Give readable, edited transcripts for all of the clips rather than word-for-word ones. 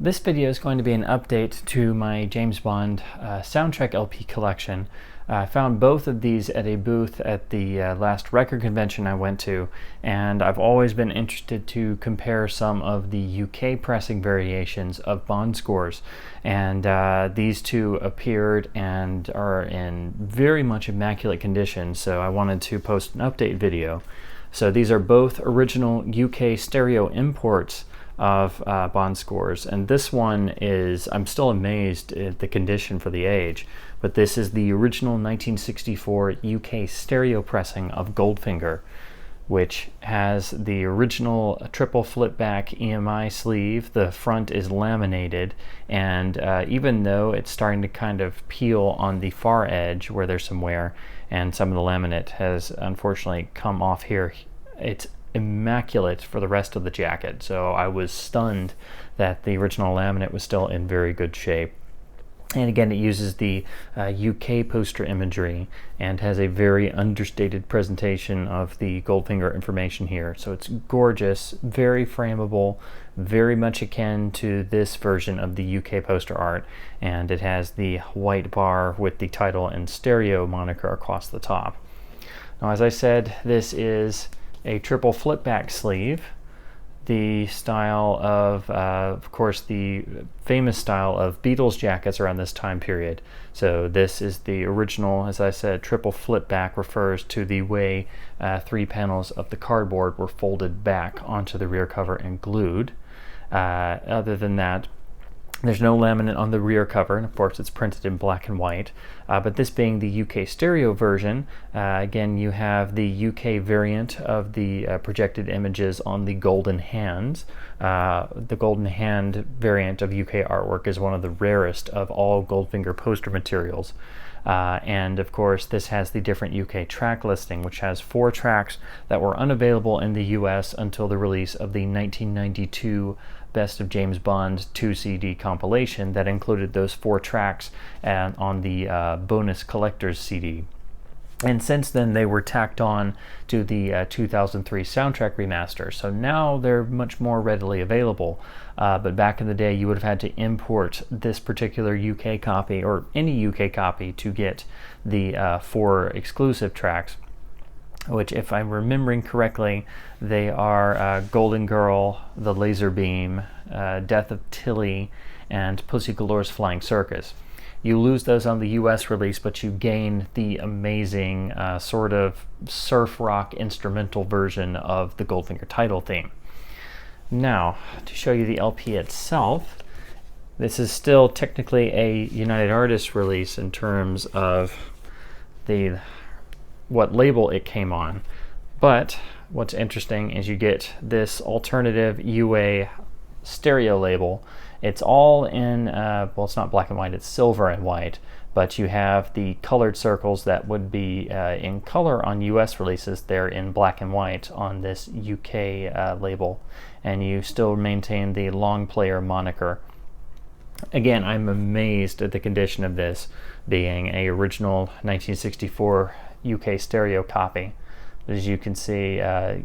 This video is going to be an update to my James Bond soundtrack LP collection. I found both of these at a booth at the last record convention I went to, and I've always been interested to compare some of the UK pressing variations of Bond scores. And these two appeared and are in very much immaculate condition, so I wanted to post an update video. So these are both original UK stereo imports of Bond scores, and this one is, I'm still amazed at the condition for the age, but this is the original 1964 UK stereo pressing of Goldfinger, which has the original triple flipback EMI sleeve. The front is laminated, and even though it's starting to kind of peel on the far edge where there's some wear and some of the laminate has unfortunately come off here, it's immaculate for the rest of the jacket. So I was stunned that the original laminate was still in very good shape. And again, it uses the UK poster imagery and has a very understated presentation of the Goldfinger information here. So it's gorgeous, very frameable, very much akin to this version of the UK poster art. And it has the white bar with the title and stereo moniker across the top. Now, as I said, this is a triple flipback sleeve, the style of course, the famous style of Beatles jackets around this time period. So this is the original, as I said, triple flipback refers to the way 3 panels of the cardboard were folded back onto the rear cover and glued. Other than that, there's no laminate on the rear cover, and of course it's printed in black and white. But this being the UK stereo version, again, you have the UK variant of the projected images on the golden hands. The golden hand variant of UK artwork is one of the rarest of all Goldfinger poster materials. And of course, this has the different UK track listing, which has 4 tracks that were unavailable in the US until the release of the 1992 Best of James Bond 2 CD compilation that included those 4 tracks on the bonus collector's CD. And since then, they were tacked on to the 2003 soundtrack remaster. So now they're much more readily available. But back in the day, you would have had to import this particular UK copy, or any UK copy, to get the 4 exclusive tracks, which, if I'm remembering correctly, they are Golden Girl, The Laser Beam, Death of Tilly, and Pussy Galore's Flying Circus. You lose those on the US release, but you gain the amazing sort of surf rock instrumental version of the Goldfinger title theme. Now, to show you the LP itself, this is still technically a United Artists release in terms of what label it came on. But what's interesting is you get this alternative UA stereo label. It's all in, well, it's not black and white, it's silver and white, but you have the colored circles that would be in color on US releases. They're in black and white on this UK label, and you still maintain the long player moniker. Again, I'm amazed at the condition of this being a original 1964 UK stereo copy. As you can see,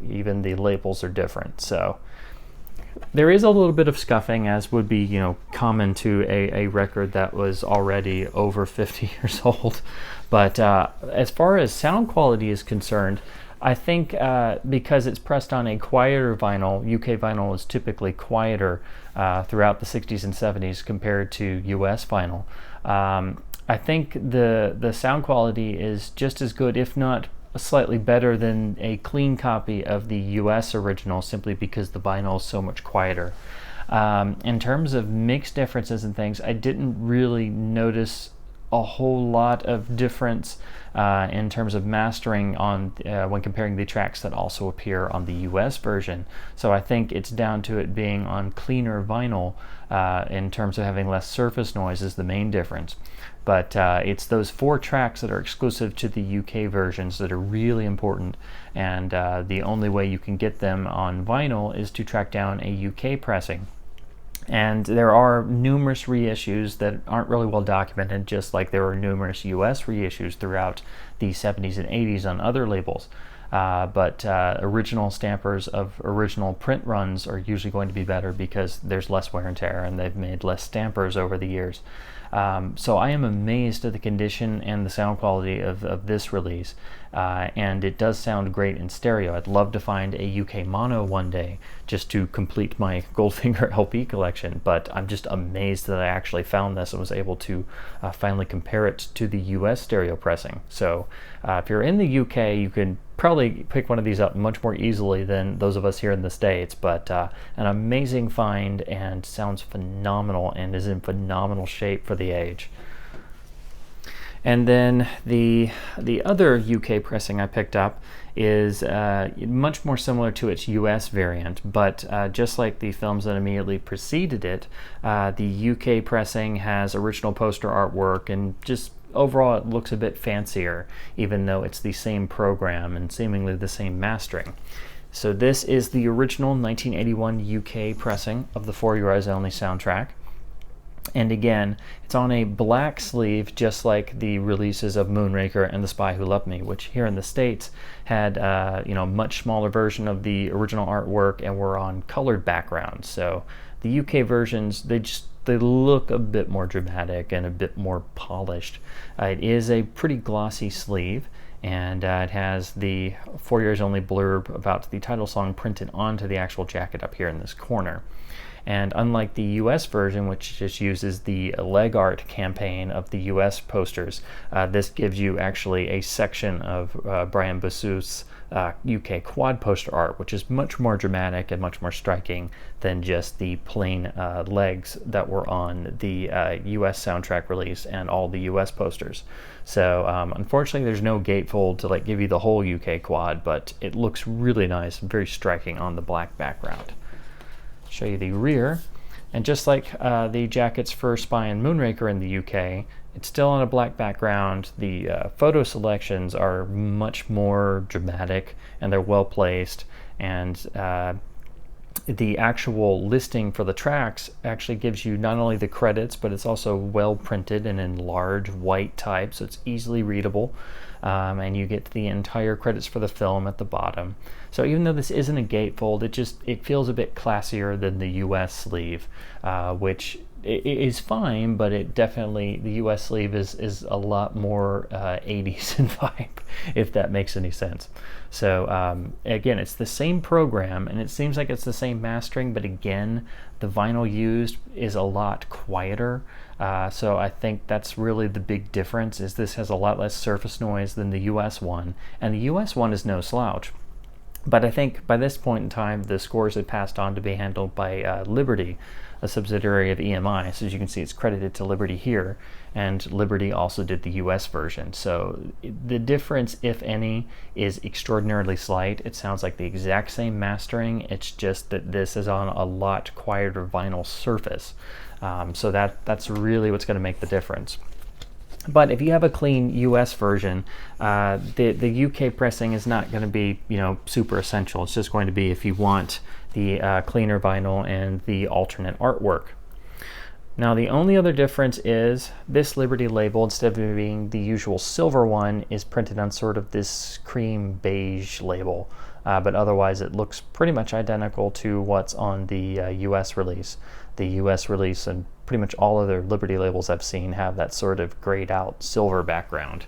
even the labels are different. So there is a little bit of scuffing, as would be, common to a record that was already over 50 years old. But as far as sound quality is concerned, I think because it's pressed on a quieter vinyl, UK vinyl is typically quieter throughout the 60s and 70s compared to US vinyl. I think the sound quality is just as good, if not slightly better, than a clean copy of the US original, simply because the vinyl is so much quieter. In terms of mix differences and things, I didn't really notice a whole lot of difference in terms of mastering on when comparing the tracks that also appear on the US version. So I think it's down to it being on cleaner vinyl in terms of having less surface noise is the main difference. But it's those 4 tracks that are exclusive to the UK versions that are really important, and the only way you can get them on vinyl is to track down a UK pressing. And there are numerous reissues that aren't really well documented, just like there were numerous US reissues throughout the 70s and 80s on other labels. but original stampers of original print runs are usually going to be better because there's less wear and tear, and they've made less stampers over the years. So I am amazed at the condition and the sound quality of this release, and it does sound great in stereo. I'd love to find a UK mono one day just to complete my Goldfinger LP collection, but I'm just amazed that I actually found this and was able to finally compare it to the US stereo pressing. So if you're in the UK, you can probably pick one of these up much more easily than those of us here in the States, but an amazing find, and sounds phenomenal and is in phenomenal shape for the age. And then the other UK pressing I picked up is much more similar to its US variant, but just like the films that immediately preceded it, the UK pressing has original poster artwork, and just overall it looks a bit fancier, even though it's the same program and seemingly the same mastering. So this is the original 1981 UK pressing of the For Your Eyes Only soundtrack. And again, it's on a black sleeve, just like the releases of Moonraker and The Spy Who Loved Me, which here in the States had much smaller version of the original artwork and were on colored backgrounds. So the UK versions, they look a bit more dramatic and a bit more polished. It is a pretty glossy sleeve, and it has the For Your Eyes Only blurb about the title song printed onto the actual jacket up here in this corner. And unlike the US version, which just uses the leg art campaign of the US posters, this gives you actually a section of Brian Basuth's UK quad poster art, which is much more dramatic and much more striking than just the plain legs that were on the US soundtrack release and all the US posters. So unfortunately there's no gatefold to give you the whole UK quad, but it looks really nice and very striking on the black background. Show you the rear, and just like the jackets for Spy and Moonraker in the UK, it's still on a black background. The photo selections are much more dramatic and they're well placed, and the actual listing for the tracks actually gives you not only the credits, but it's also well printed and in large white type, so it's easily readable. And you get the entire credits for the film at the bottom. So even though this isn't a gatefold, it feels a bit classier than the US sleeve, which is fine, but the US sleeve is a lot more 80s in vibe, if that makes any sense. So again, it's the same program, and it seems like it's the same mastering, but again, the vinyl used is a lot quieter. So I think that's really the big difference, is this has a lot less surface noise than the US one, and the US one is no slouch. But I think by this point in time, the scores had passed on to be handled by Liberty, a subsidiary of EMI. So as you can see, it's credited to Liberty here, and Liberty also did the US version. So the difference, if any, is extraordinarily slight. It sounds like the exact same mastering, it's just that this is on a lot quieter vinyl surface. So that's really what's going to make the difference. But if you have a clean US version, the UK pressing is not going to be super essential. It's just going to be if you want the cleaner vinyl and the alternate artwork. Now the only other difference is this Liberty label, instead of being the usual silver one, is printed on sort of this cream beige label. But otherwise it looks pretty much identical to what's on the US release. The US release and pretty much all other Liberty labels I've seen have that sort of grayed out silver background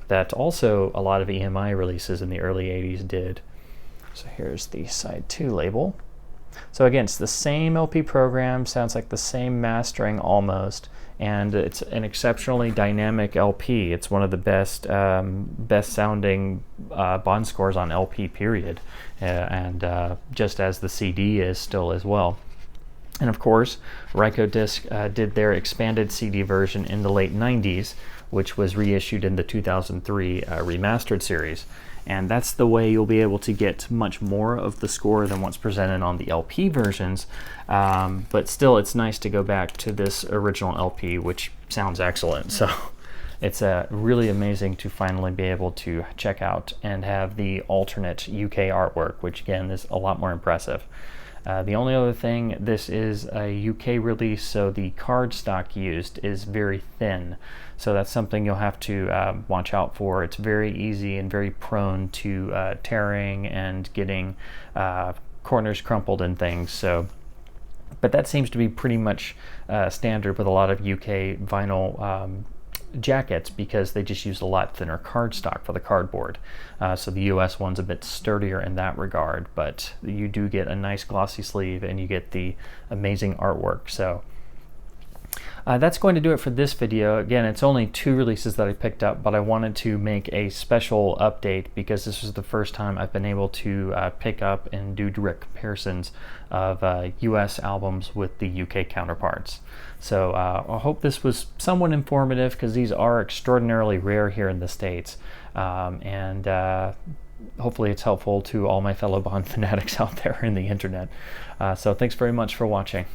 that also a lot of EMI releases in the early 80s did. So here's the side 2 label. So again, it's the same LP program, sounds like the same mastering almost, and it's an exceptionally dynamic LP. It's one of the best sounding Bond scores on LP period, and just as the CD is still as well. And of course, Rykodisc did their expanded CD version in the late 90s, which was reissued in the 2003 remastered series. And that's the way you'll be able to get much more of the score than what's presented on the LP versions. But still, it's nice to go back to this original LP, which sounds excellent. So it's really amazing to finally be able to check out and have the alternate UK artwork, which again is a lot more impressive. The only other thing, this is a UK release, so the cardstock used is very thin. So that's something you'll have to watch out for. It's very easy and very prone to tearing and getting corners crumpled and things. So, but that seems to be pretty much standard with a lot of UK vinyl jackets, because they just use a lot thinner cardstock for the cardboard. So the US one's a bit sturdier in that regard, but you do get a nice glossy sleeve and you get the amazing artwork. So that's going to do it for this video. Again, it's only 2 releases that I picked up, but I wanted to make a special update because this was the first time I've been able to pick up and do direct comparisons of US albums with the UK counterparts. So I hope this was somewhat informative, because these are extraordinarily rare here in the States, and hopefully it's helpful to all my fellow Bond fanatics out there in the internet. So thanks very much for watching.